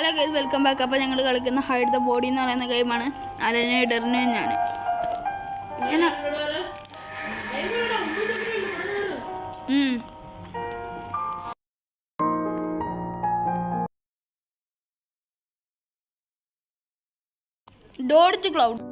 Hello guys, welcome back. അപ്പോൾ ഞങ്ങൾ കളിക്കുന്ന ഹൈഡ് ദ ബോഡി എന്ന് പറയുന്ന ഗെയിമാണ്. അലനെ ഇടറിനെ ഞാൻ ഡോഡ്ജ് ക്ലൗഡ്.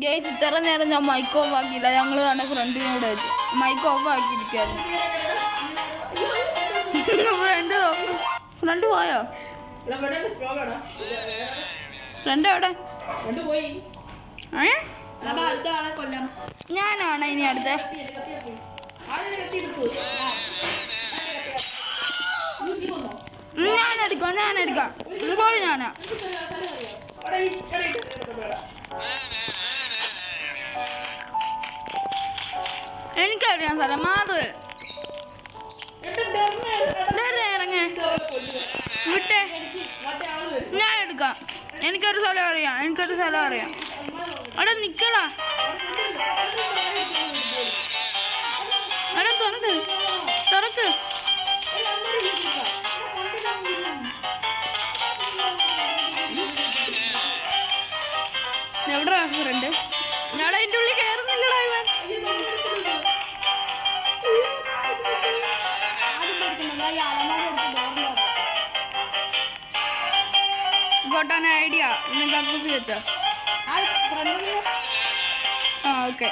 ഗൈസ്, ഇത്ര നേരം ഞാൻ മൈക്ക് ഓഫ് ആക്കിയില്ല. ഞങ്ങൾ തന്നെ ഫ്രണ്ടിനോട് വെച്ച് മൈക്ക് ഓഫ് ആക്കിയിരിക്കായിരുന്നു. ഫ്രണ്ട് പോയോ? ഫ്രണ്ട് എവിടെ? ഞാനാണ് ഇനി അടുത്ത. ഞാനെടുക്കാം ഒരുപാട്. ഞാനാ എനിക്കറിയാം സ്ഥലം. മാറ് ഇറങ്ങേ വിട്ടേ. ഞാൻ എടുക്കാം. എനിക്കൊരു സ്ഥലം അറിയാം. അവിടെ നിക്കടാ. അവിടെ തുറക്ക്. എവിടെടാ ഫ്രണ്ട്? ഞാൻ അതിൻ്റെ ഉള്ളിൽ കയറുന്നില്ലടാ ഇവൻ. got an idea. നിങ്ങൾക്ക് വെച്ചോ? ഓക്കെ.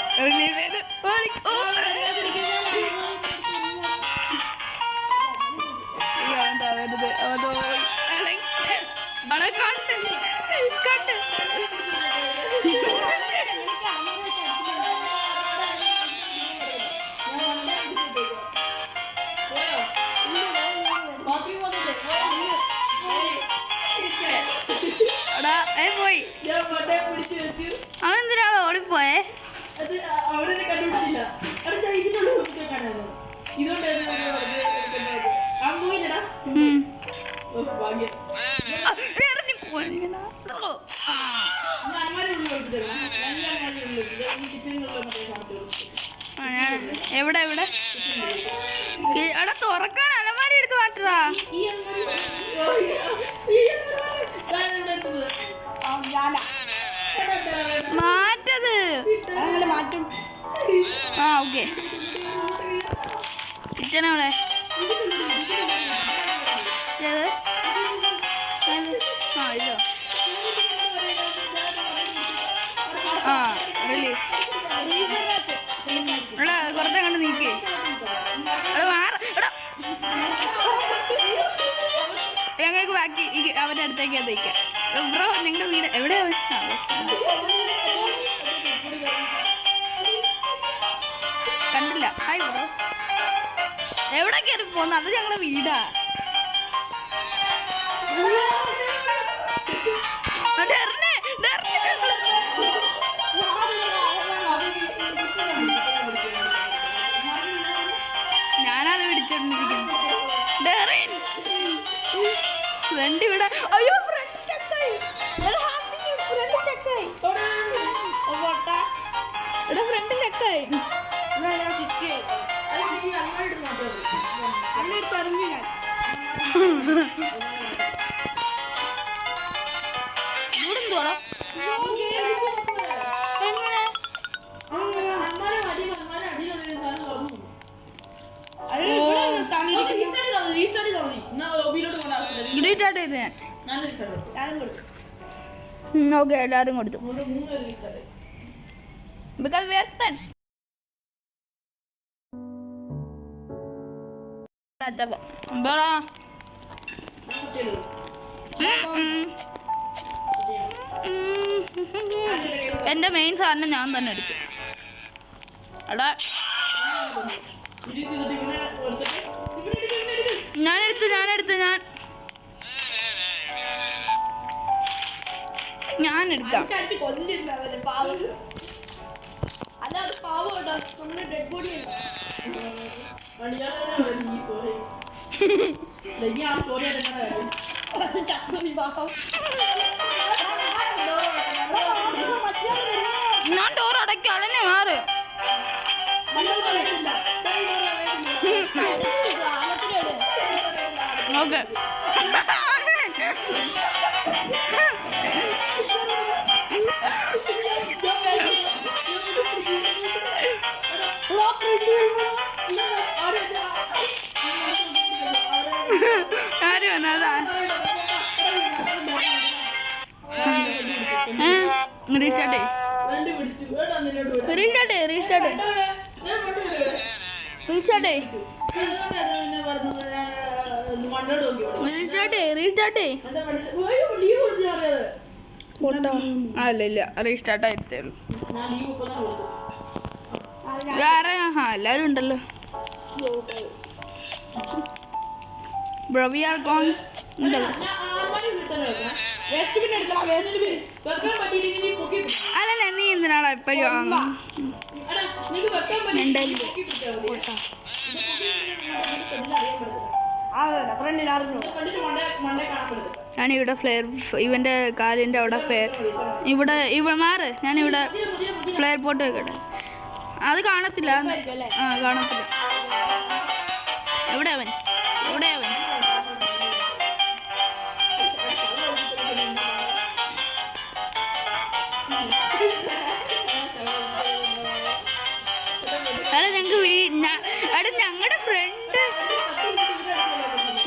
പോയി. അവനെന്തിനാണോ ഓടിപ്പോയേ? എവിടെ അവിടെ തുറക്കാൻ അലമാരി എടുത്ത് മാറ്ററാ. മാറ്റത് മാറ്റും. ഓക്കെ. കിച്ചണവിടെ ഇതോ? റിലീസ്. എടാ കുറച്ചെ കണ്ട് നീക്കേ. ഞങ്ങൾക്ക് ബാക്കി അവരുടെ അടുത്തേക്ക് തയ്ക്കാം. ബ്രോ, നിങ്ങളുടെ വീട് എവിടെയാണ്? കണ്ടില്ല. Hi bro. എവിടെ കയറി പോന്ന? അത് ഞങ്ങളുടെ വീടാ. ഞാനത് പിടിച്ചോണ്ടിരിക്കുന്നു. ഫ്രണ്ട് ഇവിടെ. അയ്യോ, ഫ്രണ്ട് ഓക്കെ എല്ലാരും കൊടുത്തു because we are friends. എന്റെ മെയിൻ സാധനം ഞാൻ തന്നെ എടുക്കും. എടാ ഞാനെടുത്തു ഞാനെടുക്കാം. അല്ലാതെ പാവം ഡെഡ് ബോഡി ഞാൻ ഡോർ അടയ്ക്കാം. അതന്നെ മാറ്. ഓക്കെ അല്ല റീസ്റ്റാർട്ട് ആയിട്ടേ ഉള്ളൂ. എല്ലാരും ഉണ്ടല്ലോ. Bro, we are going. അല്ലല്ല നീ എന്തിനാണ് എപ്പോഴും ഞാനിവിടെ ഫ്ലെയർ ഇവന്റെ കാലിന്റെ അവിടെ ഫ്ലെയർ ഇവിടെ മാറ്. ഞാനിവിടെ ഫ്ലെയർ പോട്ട് വെക്കട്ടെ. അത് കാണത്തില്ല. കാണത്തില്ല. എവിടെ അവൻ?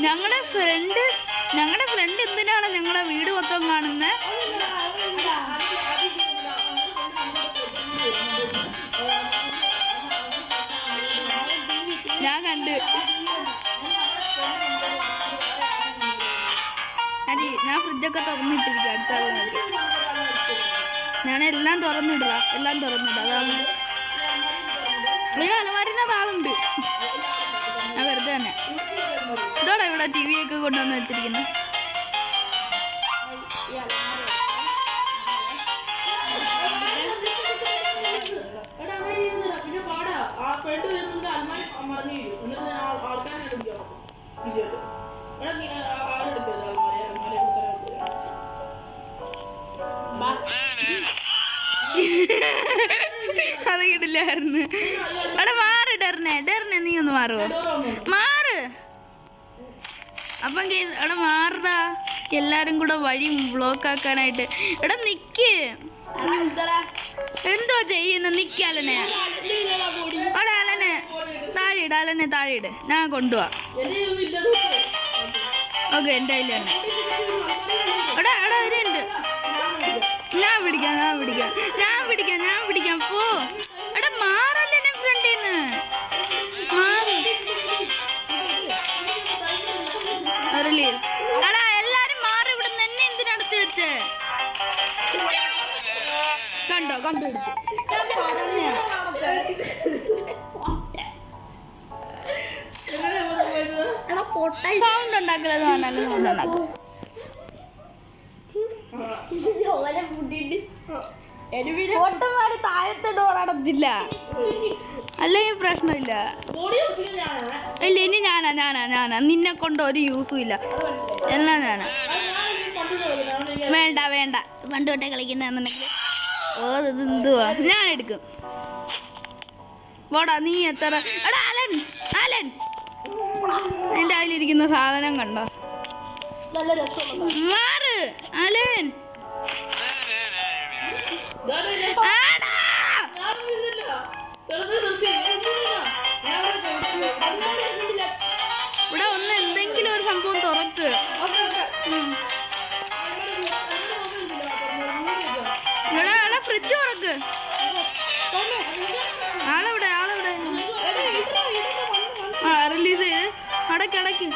ഞങ്ങളുടെ ഫ്രണ്ട് എന്തിനാണ് ഞങ്ങളുടെ വീട് മൊത്തം കാണുന്നത്? ഞാൻ കണ്ട് അരി ഞാൻ ഫ്രിഡ്ജൊക്കെ തുറന്നിട്ടിരിക്കും. അടുത്ത ഞാനെല്ലാം തുറന്നിടാ. അതാണ് അലമാരിനകത്ത് ആളുണ്ട്. ഞാൻ വെറുതെ തന്നെ ഇതോടെ ഇവിടെ ടി വി ഒക്കെ കൊണ്ടുവന്ന് വെച്ചിരിക്കുന്നത്. അത് കിട്ടില്ലായിരുന്നു. അവിടെ മാറി ഡെറിനെ നീ ഒന്ന് മാറുവോ? മാറ്. അപ്പം അവിടെ മാറാ. എല്ലാരും കൂടെ വഴി ബ്ലോക്ക് ആക്കാനായിട്ട്. എടാ നിക്ക്. എന്തോ ചെയ്യുന്ന നിക്കലനെ. അവിടെ അലനെ താഴെയിട്. ഞാൻ കൊണ്ടുപോവാ. ഓക്കെ എന്റെ കയ്യിൽ തന്നെ. എടാ വരുന്നുണ്ട്. ഞാൻ പിടിക്കാം. പോ. എടാ മാറല്ലേ എന്നെ ഫ്രണ്ടിന്ന്. എടാ എല്ലാരും മാറി. ഇവിടെ തന്നെ എന്തിനടുത്ത് വെച്ച് കണ്ടുപിടിച്ചു. സൗണ്ട് ഉണ്ടാക്കലത് പൊട്ടന്മാര് താഴത്തെ ഡോർ അടച്ചില്ല. അല്ലെങ്കിൽ പ്രശ്നമില്ല. ഇല്ല ഇനി ഞാനാ. നിന്നെ കൊണ്ട് ഒരു യൂസും ഇല്ല. എല്ലാം ഞാനാ. വേണ്ട വേണ്ട പണ്ട് തൊട്ടേ കളിക്കുന്നുണ്ടെങ്കിൽ ഓ ഇത് എന്തുവാ ഞാൻ എടുക്കും. പോടാ നീ എത്ര എടാ അലൻ അലൻ എന്റെ അതിലിരിക്കുന്ന സാധനം കണ്ടോ? നല്ല രസമുള്ള മാറ് അലൻ. ആടാ. ഇവിടെ ഒന്ന് എന്തെങ്കിലും ഒരു സംഭവം തുറക്ക്. എടാ ഫ്രിഡ്ജ് തുറക്ക്. ആളെവിടെ ആളെവിടെ? ആ റിലീസ് ചെയ്ത് അടയ്ക്ക് അടയ്ക്ക്.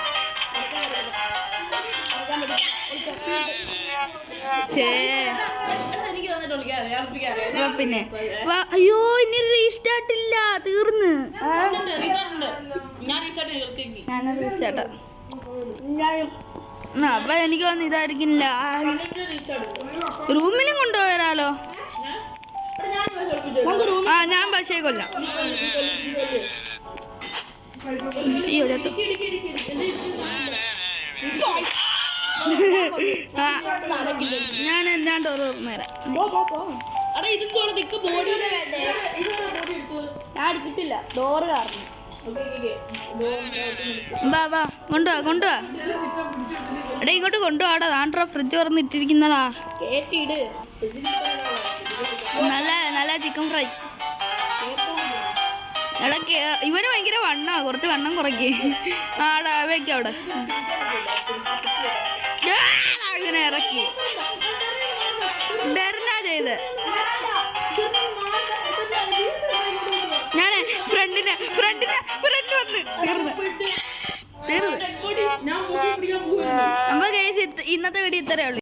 പിന്നെ അയ്യോ ഇനി റീസ്റ്റാർട്ട് ഇല്ല, തീർന്ന്. ഞാൻ റീസ്റ്റാർട്ടാ. അപ്പൊ എനിക്ക് വന്ന് ഇതായിരിക്കില്ല. റൂമിലും കൊണ്ടുപോയാലോ? ആ ഞാൻ പക്ഷേ കൊല്ലാം. അയ്യോ ഞാൻ ഡോർ തുറന്നുതരാം. ഞാൻ എടുത്തിട്ടില്ല ഡോറ് കാരണം. വാ വാ കൊണ്ടുവാ കൊണ്ടുവാ. എടാ ഇങ്ങോട്ട് കൊണ്ടുപോടാ. താണ്ടാ ഫ്രിഡ്ജ് തുറന്ന് ഇട്ടിരിക്കുന്നതാ. നല്ല നല്ല ചിക്കൻ ഫ്രൈ. എടാ ഇവന് ഭയങ്കര വണ്ണാ, കുറച്ച് വണ്ണം കുറയ്ക്ക്. ആടാ വെക്കാം അവിടെ. അങ്ങനെ ഇറക്കി ഡെറിനാ ചെയ്ത്. ഞാന് ഫ്രണ്ട് വന്ന് തീർന്ന്. അപ്പൊ ഗൈസ് ഇന്നത്തെ വീഡിയോ ഇത്രയേ ഉള്ളൂ.